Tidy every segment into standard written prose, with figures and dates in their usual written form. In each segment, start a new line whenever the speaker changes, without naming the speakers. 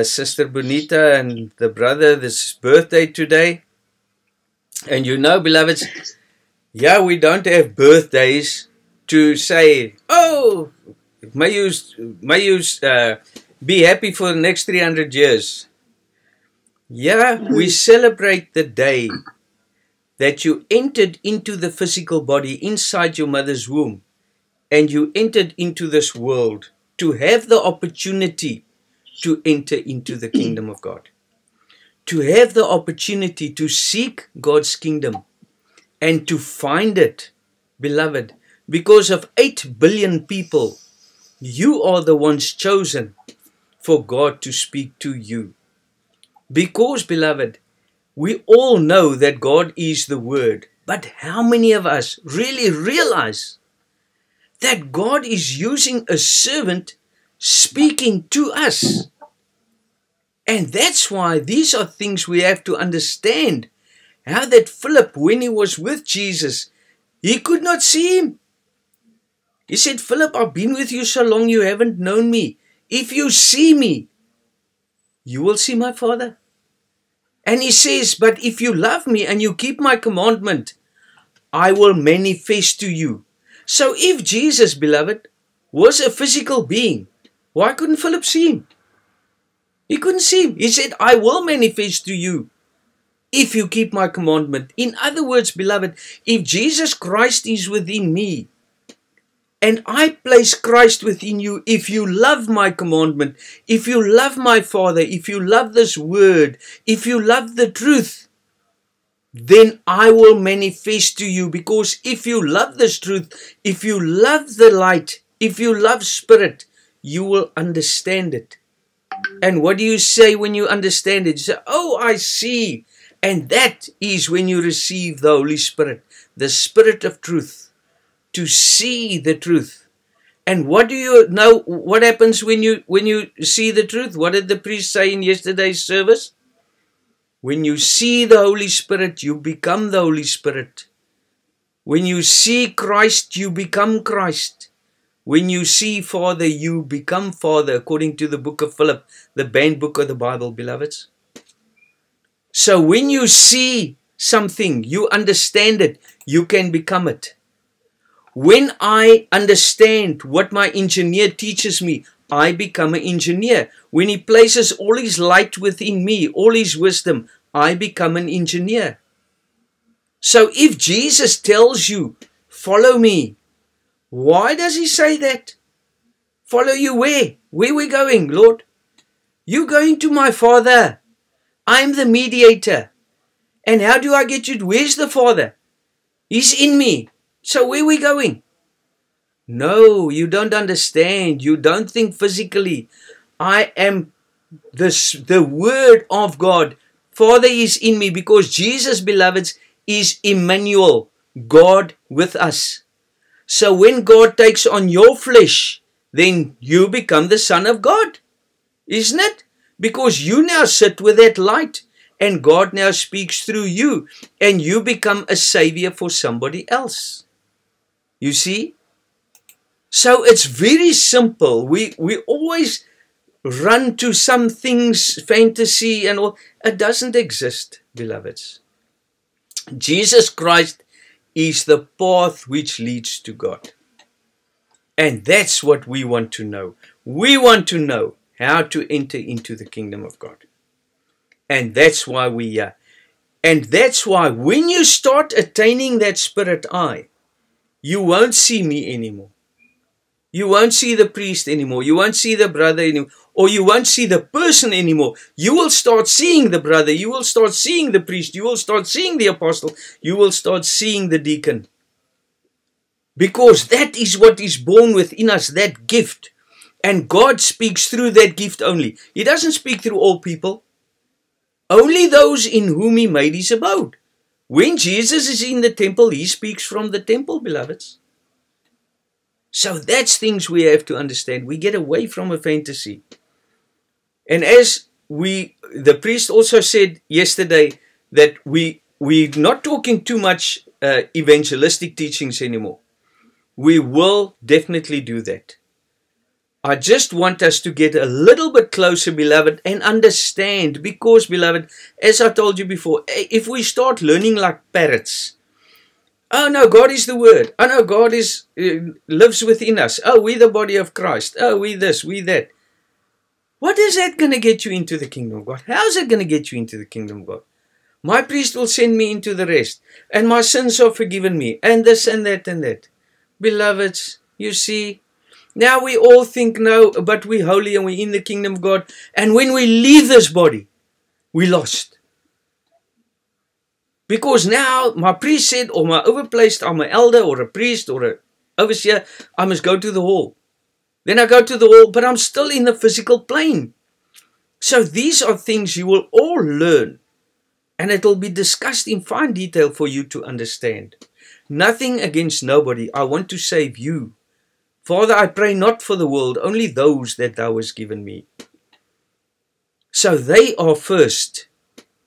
Sister Bonita and the brother, this birthday today. And you know, beloveds, yeah, we don't have birthdays to say, oh, may you be happy for the next 300 years. Yeah, we celebrate the day that you entered into the physical body inside your mother's womb, and you entered into this world to have the opportunity to enter into the kingdom of God, to have the opportunity to seek God's kingdom and to find it, beloved. Because of 8 billion people, you are the ones chosen for God to speak to you. Because, beloved, we all know that God is the Word, but how many of us really realize that God is using a servant speaking to us? And that's why these are things we have to understand. How that Philip, when he was with Jesus, he could not see him. He said, Philip, I've been with you so long, you haven't known me. If you see me, you will see my Father. And he says, but if you love me and you keep my commandment, I will manifest to you. So if Jesus, beloved, was a physical being, why couldn't Philip see him? He couldn't see him. He said, I will manifest to you if you keep my commandment. In other words, beloved, if Jesus Christ is within me, and I place Christ within you, if you love my commandment, if you love my Father, if you love this word, if you love the truth, then I will manifest to you. Because if you love this truth, if you love the light, if you love spirit, you will understand it. And what do you say when you understand it? You say, oh, I see. And that is when you receive the Holy Spirit, the Spirit of truth, to see the truth. And what do you know? What happens when you see the truth? What did the priest say in yesterday's service? When you see the Holy Spirit, you become the Holy Spirit. When you see Christ, you become Christ. When you see Father, you become Father, according to the book of Philip, the banned book of the Bible, beloveds. So when you see something, you understand it, you can become it. When I understand what my engineer teaches me, I become an engineer. When he places all his light within me, all his wisdom, I become an engineer. So if Jesus tells you, follow me, why does he say that? Follow you where? Where are we going, Lord? You're going to my Father. I'm the mediator. And how do I get you? Where's the Father? He's in me. So where are we going? No, you don't understand. You don't think physically. I am the Word of God. Father is in me, because Jesus, beloveds, is Emmanuel, God with us. So when God takes on your flesh, then you become the Son of God. Isn't it? Because you now sit with that light, and God now speaks through you, and you become a savior for somebody else. You see? So it's very simple. We always run to some things, fantasy and all. It doesn't exist, beloveds. Jesus Christ is the path which leads to God. And that's what we want to know. We want to know how to enter into the kingdom of God. And that's why we are. And that's why when you start attaining that spirit eye, you won't see me anymore. You won't see the priest anymore. You won't see the brother anymore. Or you won't see the person anymore. You will start seeing the brother. You will start seeing the priest. You will start seeing the apostle. You will start seeing the deacon. Because that is what is born within us, that gift. And God speaks through that gift only. He doesn't speak through all people. Only those in whom he made his abode. When Jesus is in the temple, he speaks from the temple, beloveds. So that's things we have to understand. We get away from a fantasy. And as the priest also said yesterday, that we're not talking too much evangelistic teachings anymore. We will definitely do that. I just want us to get a little bit closer, beloved, and understand. Because, beloved, as I told you before, if we start learning like parrots, oh no, God is the Word. Oh no, God is lives within us. Oh, we the body of Christ. Oh, we this, we that. What is that going to get you into the kingdom of God? How is it going to get you into the kingdom of God? My priest will send me into the rest, and my sins are forgiven me, and this and that and that. Beloveds, you see, now we all think, no, but we're holy and we're in the kingdom of God, and when we leave this body, we're lost. Because now my priest said, or my overplaced, I'm an elder or a priest or an overseer, I must go to the hall. Then I go to the hall, but I'm still in the physical plane. So these are things you will all learn. And it will be discussed in fine detail for you to understand. Nothing against nobody. I want to save you. Father, I pray not for the world, only those that thou hast given me. So they are first.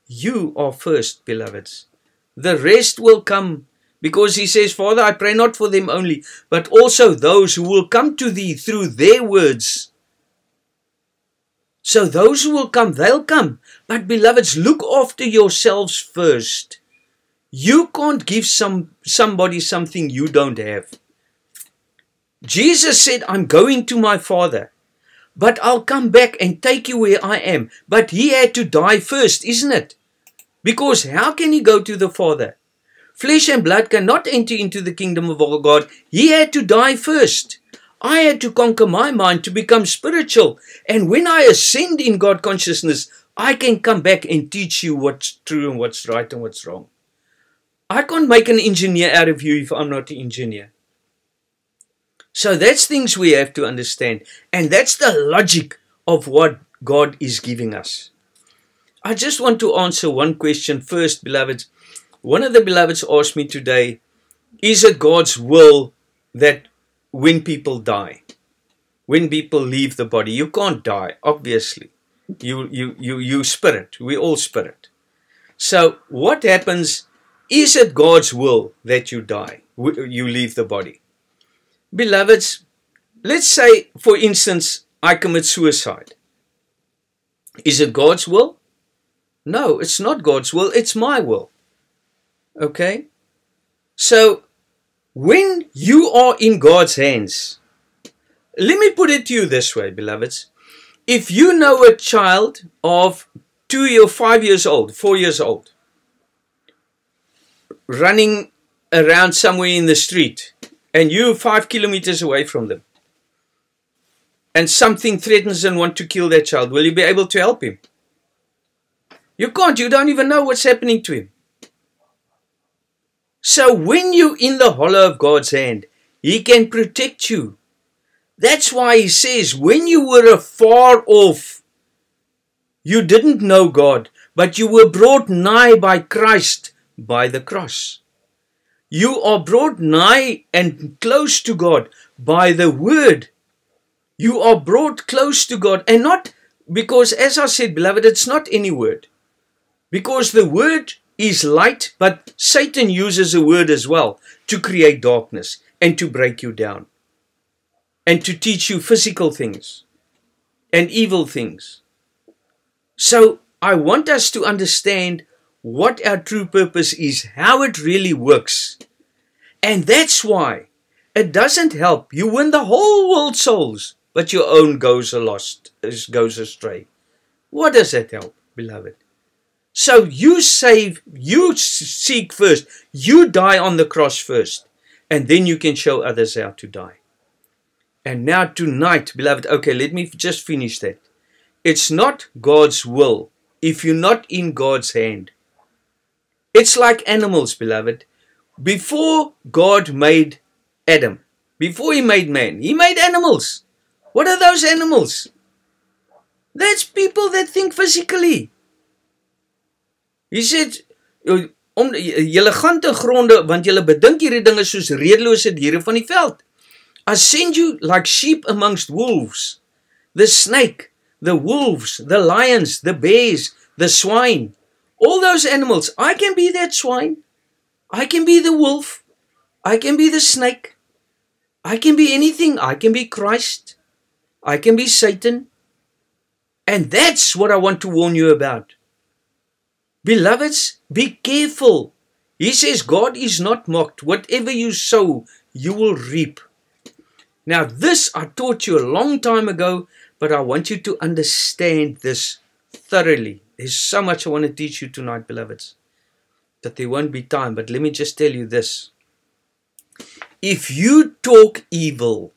You are first, beloveds. The rest will come. Because he says, Father, I pray not for them only, but also those who will come to thee through their words. So those who will come, they'll come. But beloveds, look after yourselves first. You can't give somebody something you don't have. Jesus said, I'm going to my Father, but I'll come back and take you where I am. But he had to die first, isn't it? Because how can he go to the Father? Flesh and blood cannot enter into the kingdom of our God. He had to die first. I had to conquer my mind to become spiritual. And when I ascend in God consciousness, I can come back and teach you what's true and what's right and what's wrong. I can't make an engineer out of you if I'm not an engineer. So that's things we have to understand. And that's the logic of what God is giving us. I just want to answer one question first, beloveds. One of the beloveds asked me today, is it God's will that when people die, when people leave the body, you can't die, obviously. You spirit. We all spirit. So what happens? Is it God's will that you die? You leave the body? Beloveds, let's say, for instance, I commit suicide. Is it God's will? No, it's not God's will. It's my will. Okay? So, when you are in God's hands, let me put it to you this way, beloveds. If you know a child of 5 years old, 4 years old, running around somewhere in the street, and you're 5 kilometers away from them, and something threatens and wants to kill that child, will you be able to help him? You can't. You don't even know what's happening to him. So when you're in the hollow of God's hand, he can protect you. That's why he says, when you were afar off, you didn't know God, but you were brought nigh by Christ by the cross. You are brought nigh and close to God by the word. You are brought close to God, and not because, as I said, beloved, it's not any word. Because the word is light, but Satan uses a word as well to create darkness and to break you down and to teach you physical things and evil things. So I want us to understand what our true purpose is, how it really works. And that's why it doesn't help. You win the whole world's souls, but your own goes astray. What does that help, beloved? So you seek first, you die on the cross first, and then you can show others how to die. And now tonight, beloved, okay, let me just finish that. It's not God's will if you're not in God's hand. It's like animals, beloved. Before God made Adam, before he made man, he made animals. What are those animals? That's people that think physically. He said, julle gaan te gronde, want julle bedink hierdie dinge soos redelose diere van die veld. I send you like sheep amongst wolves. The snake, the wolves, the lions, the bears, the swine. All those animals. I can be that swine. I can be the wolf. I can be the snake. I can be anything. I can be Christ. I can be Satan. And that's what I want to warn you about. Beloveds, be careful. He says God is not mocked. Whatever you sow, you will reap. Now this I taught you a long time ago, but I want you to understand this thoroughly. There's so much I want to teach you tonight, beloveds, that there won't be time. But let me just tell you this. If you talk evil,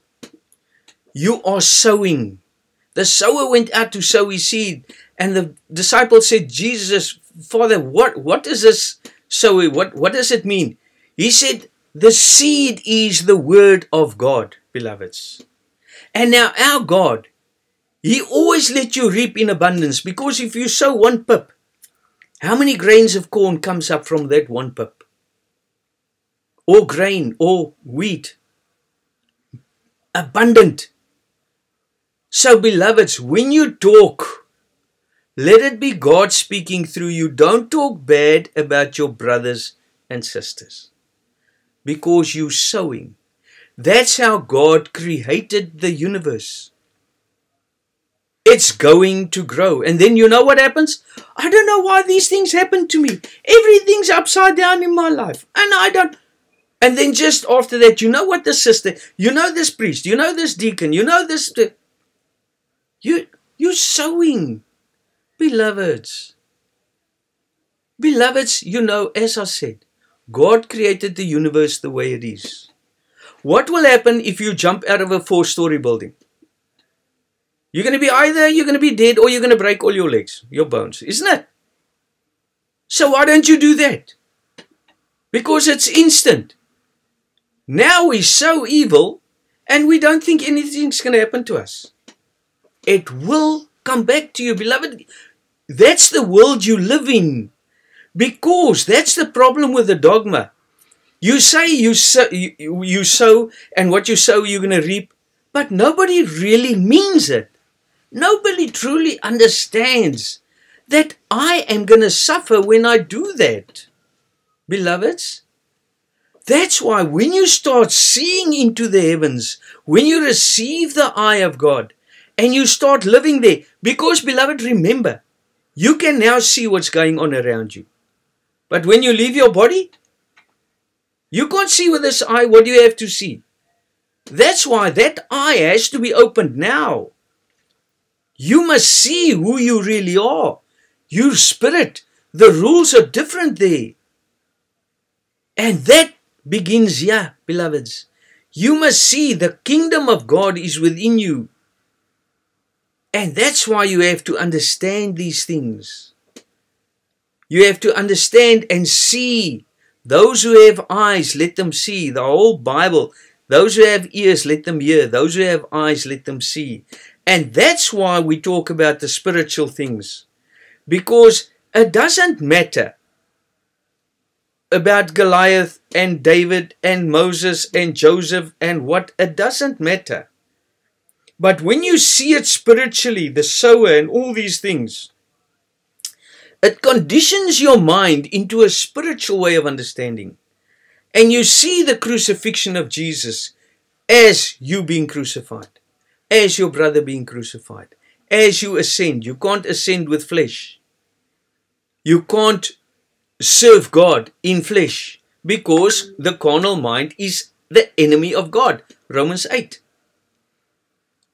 you are sowing. The sower went out to sow his seed, and the disciples said, Jesus, Father, what is this sowing? What does it mean? He said, the seed is the word of God, beloveds. And now our God, He always let you reap in abundance, because if you sow 1 pip, how many grains of corn comes up from that 1 pip? Or grain, or wheat. Abundant. So beloveds, when you talk, let it be God speaking through you. Don't talk bad about your brothers and sisters, because you're sowing. That's how God created the universe. It's going to grow. And then you know what happens? I don't know why these things happen to me. Everything's upside down in my life. And I don't. And then just after that, you know what, this sister, you know this priest, you know this deacon, you know this. You're sowing, beloveds. Beloveds, you know, as I said, God created the universe the way it is. What will happen if you jump out of a 4-story building? You're going to be either you're going to be dead, or you're going to break all your legs, your bones, isn't it? So why don't you do that? Because it's instant. Now we're so evil, and we don't think anything's going to happen to us. It will come back to you, beloved. That's the world you live in. Because that's the problem with the dogma. You say you sow, and what you sow you're going to reap. But nobody really means it. Nobody truly understands that I am going to suffer when I do that. Beloveds, that's why when you start seeing into the heavens, when you receive the eye of God, and you start living there, because, beloved, remember, you can now see what's going on around you. But when you leave your body, you can't see with this eye what you have to see. That's why that eye has to be opened now. You must see who you really are. Your spirit. The rules are different there. And that begins here, beloveds. You must see the kingdom of God is within you. And that's why you have to understand these things. You have to understand and see. Those who have eyes, let them see. The whole Bible. Those who have ears, let them hear. Those who have eyes, let them see. And that's why we talk about the spiritual things. Because it doesn't matter about Goliath and David and Moses and Joseph and what. It doesn't matter. But when you see it spiritually, the sower and all these things, it conditions your mind into a spiritual way of understanding. And you see the crucifixion of Jesus as you being crucified, as your brother being crucified, as you ascend. You can't ascend with flesh. You can't serve God in flesh, because the carnal mind is the enemy of God. Romans 8.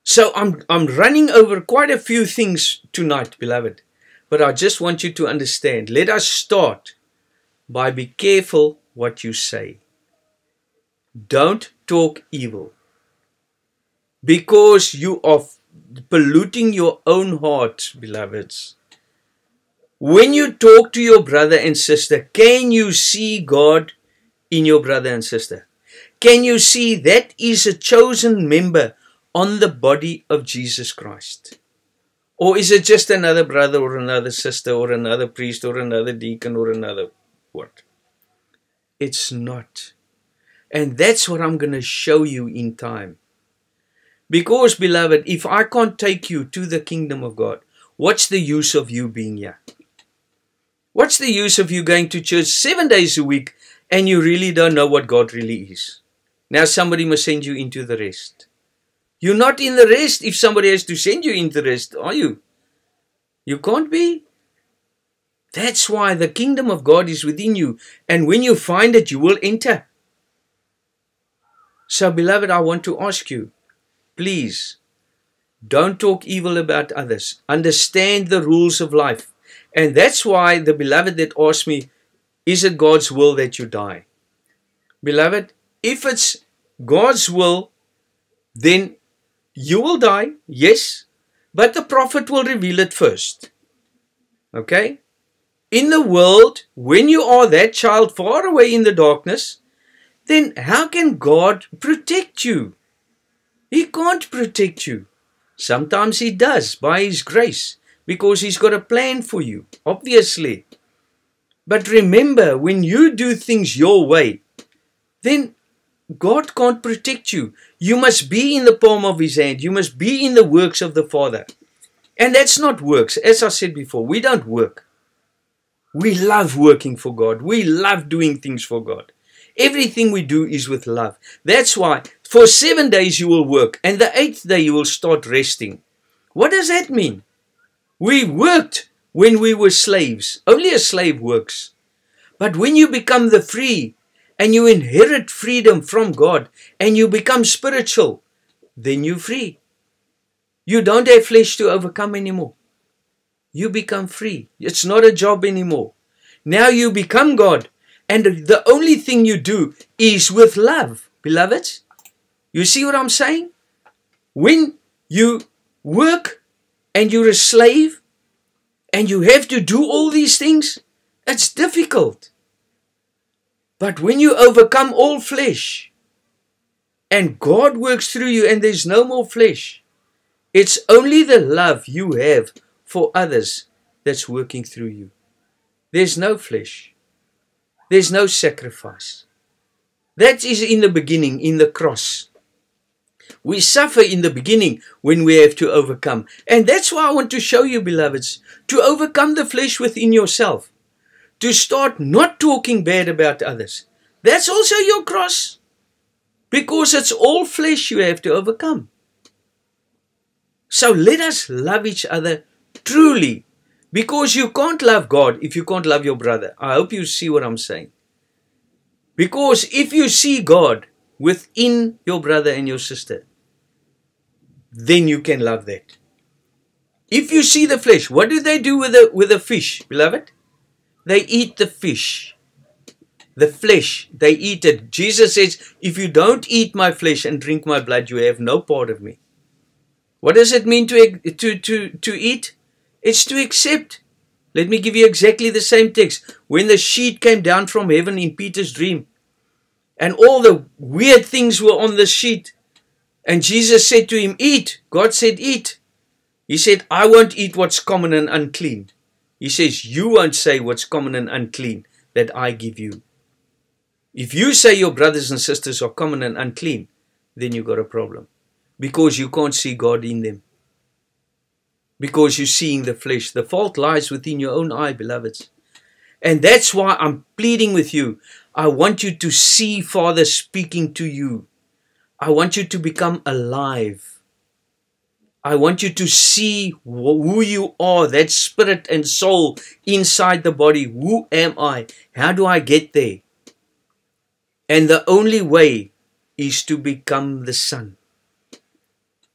So I'm running over quite a few things tonight, beloved. But I just want you to understand. Let us start by be careful what you say. Don't talk evil. Because you are polluting your own heart, beloveds. When you talk to your brother and sister, can you see God in your brother and sister? Can you see that is a chosen member on the body of Jesus Christ? Or is it just another brother or another sister or another priest or another deacon or another what? It's not. And that's what I'm going to show you in time. Because, beloved, if I can't take you to the kingdom of God, what's the use of you being here? What's the use of you going to church 7 days a week and you really don't know what God really is? Now somebody must send you into the rest. You're not in the rest if somebody has to send you into rest, are you? You can't be. That's why the kingdom of God is within you. And when you find it, you will enter. So, beloved, I want to ask you, please, don't talk evil about others. Understand the rules of life. And that's why the beloved that asked me, is it God's will that you die? Beloved, if it's God's will, then you will die, yes, but the prophet will reveal it first. Okay? In the world, when you are that child far away in the darkness, then how can God protect you? He can't protect you. Sometimes He does by His grace, because He's got a plan for you, obviously. But remember, when you do things your way, then God can't protect you. You must be in the palm of His hand. You must be in the works of the Father. And that's not works. As I said before, we don't work. We love working for God. We love doing things for God. Everything we do is with love. That's why for 7 days you will work, and the 8th day you will start resting. What does that mean? We worked when we were slaves. Only a slave works. But when you become the free, and you inherit freedom from God, and you become spiritual, then you're free. You don't have flesh to overcome anymore. You become free. It's not a job anymore. Now you become God, and the only thing you do is with love, beloved. You see what I'm saying? When you work, and you're a slave, and you have to do all these things, it's difficult. But when you overcome all flesh, and God works through you, and there's no more flesh, it's only the love you have for others that's working through you. There's no flesh. There's no sacrifice. That is in the beginning, in the cross. We suffer in the beginning when we have to overcome. And that's why I want to show you, beloveds, to overcome the flesh within yourself. To start not talking bad about others. That's also your cross. Because it's all flesh you have to overcome. So let us love each other truly. Because you can't love God if you can't love your brother. I hope you see what I'm saying. Because if you see God within your brother and your sister, then you can love that. If you see the flesh, what do they do with the fish, beloved? They eat the fish. The flesh, they eat it. Jesus says, if you don't eat my flesh and drink my blood, you have no part of me. What does it mean to eat? It's to accept. Let me give you exactly the same text. When the sheet came down from heaven in Peter's dream, and all the weird things were on the sheet, and Jesus said to him, eat. God said, eat. He said, I won't eat what's common and unclean. He says, you won't say what's common and unclean that I give you. If you say your brothers and sisters are common and unclean, then you've got a problem. Because you can't see God in them. Because you're seeing the flesh. The fault lies within your own eye, beloveds. And that's why I'm pleading with you. I want you to see Father speaking to you. I want you to become alive. I want you to see who you are, that spirit and soul inside the body. Who am I? How do I get there? And the only way is to become the Son.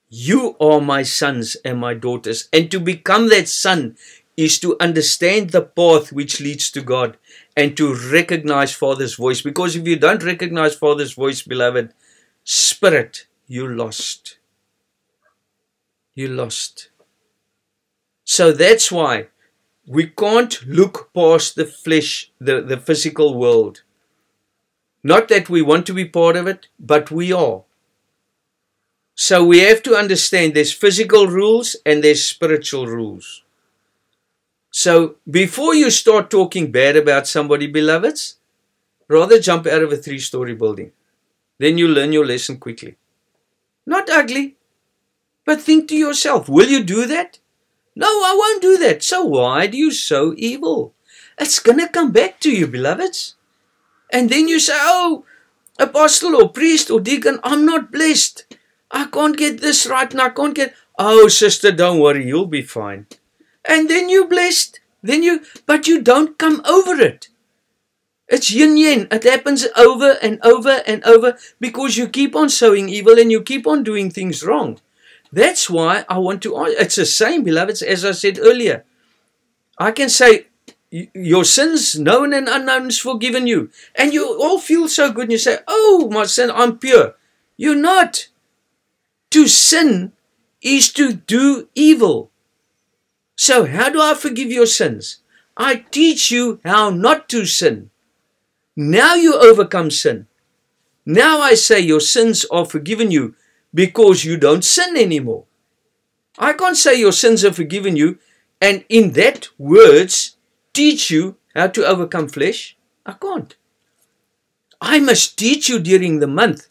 You are my sons and my daughters. And to become that son is to understand the path which leads to God and to recognize Father's voice. Because if you don't recognize Father's voice, beloved, spirit, you're lost. You're lost. So that's why we can't look past the flesh, the physical world. Not that we want to be part of it, but we are. So we have to understand there's physical rules and there's spiritual rules. So before you start talking bad about somebody, beloveds, rather jump out of a 3-story building. Then you learn your lesson quickly. Not ugly, but think to yourself, will you do that? No, I won't do that. So why do you sow evil? It's going to come back to you, beloveds. And then you say, oh, apostle or priest or deacon, I'm not blessed. I can't get this right and I can't get... Oh, sister, don't worry, you'll be fine. And then you're blessed. But you don't come over it. It's yin-yin. It happens over and over and over because you keep on sowing evil and you keep on doing things wrong. That's why I want to... It's the same, beloveds, as I said earlier. I can say, your sins, known and unknown, is forgiven you. And you all feel so good and you say, oh, my sin, I'm pure. You're not. To sin is to do evil. So how do I forgive your sins? I teach you how not to sin. Now you overcome sin. Now I say your sins are forgiven you because you don't sin anymore. I can't say your sins are forgiven you and in that words teach you how to overcome flesh. I can't. I must teach you during the month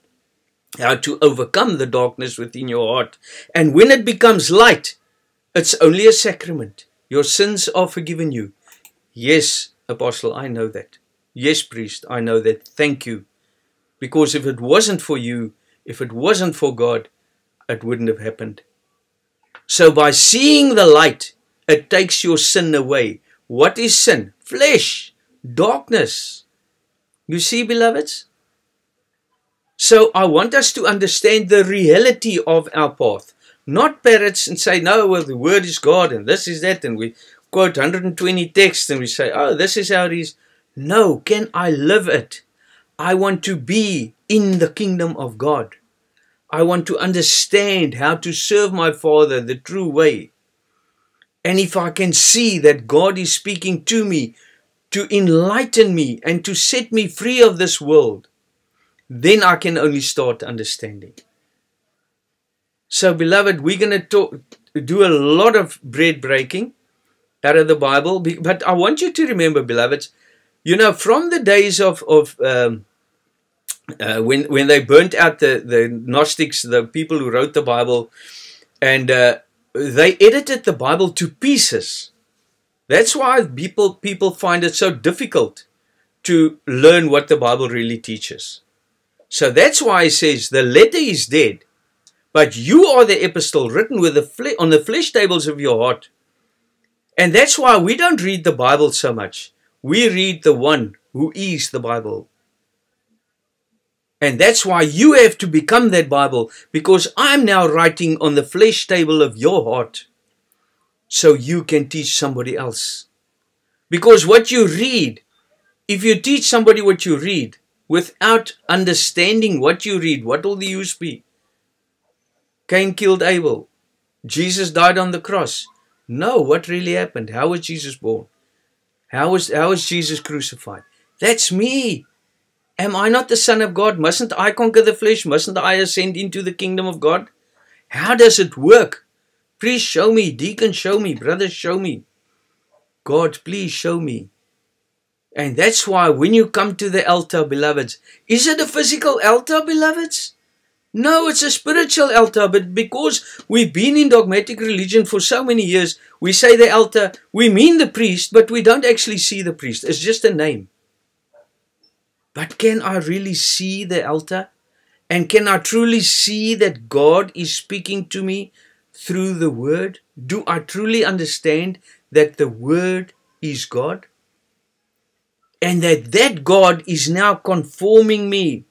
how to overcome the darkness within your heart. And when it becomes light, it's only a sacrament. Your sins are forgiven you. Yes, Apostle, I know that. Yes, priest, I know that. Thank you. Because if it wasn't for you, if it wasn't for God, it wouldn't have happened. So by seeing the light, it takes your sin away. What is sin? Flesh, darkness. You see, beloveds? So I want us to understand the reality of our path. Not parrots and say, no, well, the word is God and this is that. And we quote 120 texts and we say, oh, this is how it is. No, can I live it? I want to be in the kingdom of God. I want to understand how to serve my Father the true way. And if I can see that God is speaking to me, to enlighten me and to set me free of this world, then I can only start understanding. So, beloved, we're going to do a lot of bread breaking out of the Bible. But I want you to remember, beloveds, you know, from the days of when they burnt out the Gnostics, the people who wrote the Bible, and they edited the Bible to pieces. That's why people find it so difficult to learn what the Bible really teaches. So that's why it says the letter is dead, but you are the epistle written with on the flesh tables of your heart. And that's why we don't read the Bible so much. We read the one who is the Bible. And that's why you have to become that Bible, because I'm now writing on the flesh table of your heart so you can teach somebody else. Because what you read, if you teach somebody what you read without understanding what you read, what will the use be? Cain killed Abel. Jesus died on the cross. No, what really happened? How was Jesus born? How was Jesus crucified? That's me. Am I not the Son of God? Mustn't I conquer the flesh? Mustn't I ascend into the kingdom of God? How does it work? Priest, show me. Deacon, show me. Brothers, show me. God, please show me. And that's why when you come to the altar, beloveds, is it a physical altar, beloveds? No, it's a spiritual altar, but because we've been in dogmatic religion for so many years, we say the altar, we mean the priest, but we don't actually see the priest. It's just a name. But can I really see the altar? And can I truly see that God is speaking to me through the Word? Do I truly understand that the Word is God? And that God is now conforming me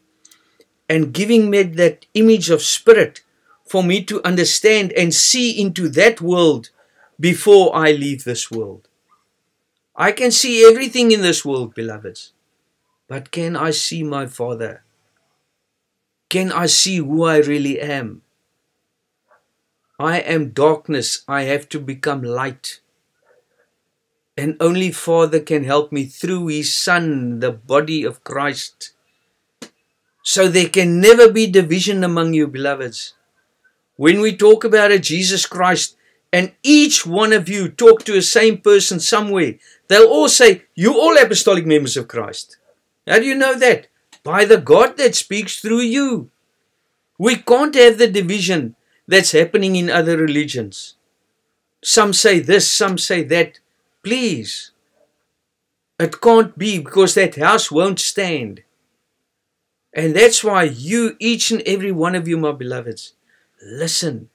and giving me that image of spirit for me to understand and see into that world before I leave this world. I can see everything in this world, beloveds. But can I see my Father? Can I see who I really am? I am darkness. I have to become light. And only Father can help me through His Son, the body of Christ. So there can never be division among you, beloveds. When we talk about a Jesus Christ, and each one of you talk to the same person somewhere, they'll all say, you're all apostolic members of Christ. How do you know that? By the God that speaks through you. We can't have the division that's happening in other religions. Some say this, some say that. Please. It can't be, because that house won't stand. And that's why you, each and every one of you, my beloveds, Listen.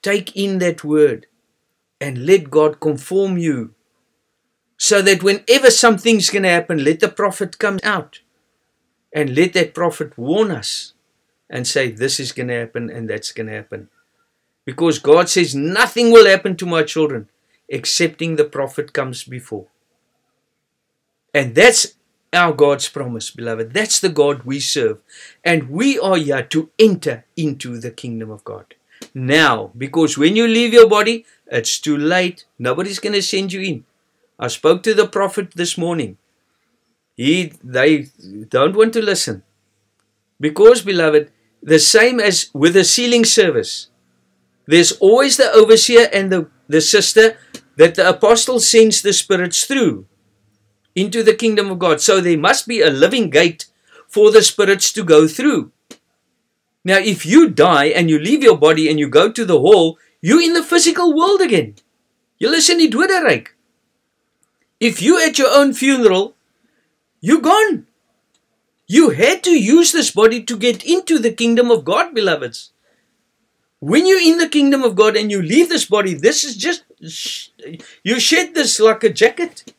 Take in that word and let God conform you. So that whenever something's going to happen, let the prophet come out. And let that prophet warn us and say, this is going to happen and that's going to happen. Because God says nothing will happen to my children excepting the prophet comes before. And that's our God's promise, beloved. That's the God we serve. And we are here to enter into the kingdom of God. Now, because when you leave your body, it's too late. Nobody's going to send you in. I spoke to the prophet this morning. They don't want to listen. Because, beloved, the same as with a sealing service, there's always the overseer and the sister that the apostle sends the spirits through into the kingdom of God. So there must be a living gate for the spirits to go through. Now, if you die and you leave your body and you go to the hall, you're in the physical world again. You listen to doderyk. If you at your own funeral, you're gone. You had to use this body to get into the kingdom of God, beloveds. When you're in the kingdom of God and you leave this body, this is just, you shed this like a jacket.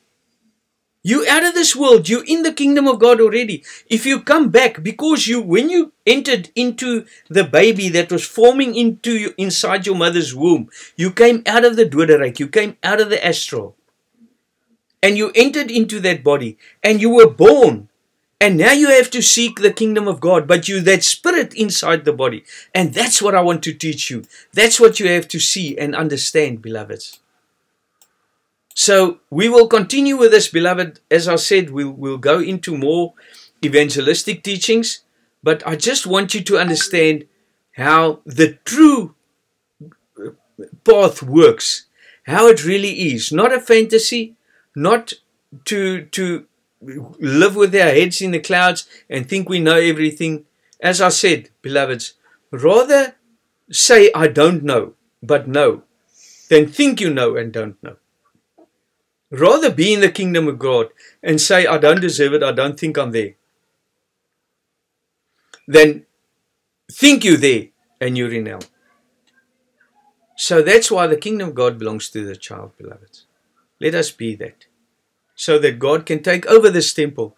You're out of this world. You're in the kingdom of God already. If you come back, because when you entered into the baby that was forming inside your mother's womb, you came out of the doderyk. You came out of the astral. And you entered into that body. And you were born. And now you have to seek the kingdom of God. But you, that spirit inside the body. And that's what I want to teach you. That's what you have to see and understand, beloveds. So we will continue with this, beloved. As I said, we'll go into more evangelistic teachings. But I just want you to understand how the true path works. How it really is. Not a fantasy. Not to live with our heads in the clouds and think we know everything. As I said, beloveds, rather say I don't know, but know, than think you know and don't know. Rather be in the kingdom of God and say, I don't deserve it, I don't think I'm there. Then think you're there and you're in hell. So that's why the kingdom of God belongs to the child, beloveds. Let us be that. So that God can take over this temple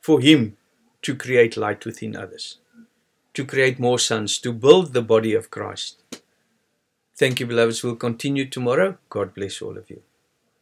for Him to create light within others. To create more sons, to build the body of Christ. Thank you, beloveds. We'll continue tomorrow. God bless all of you.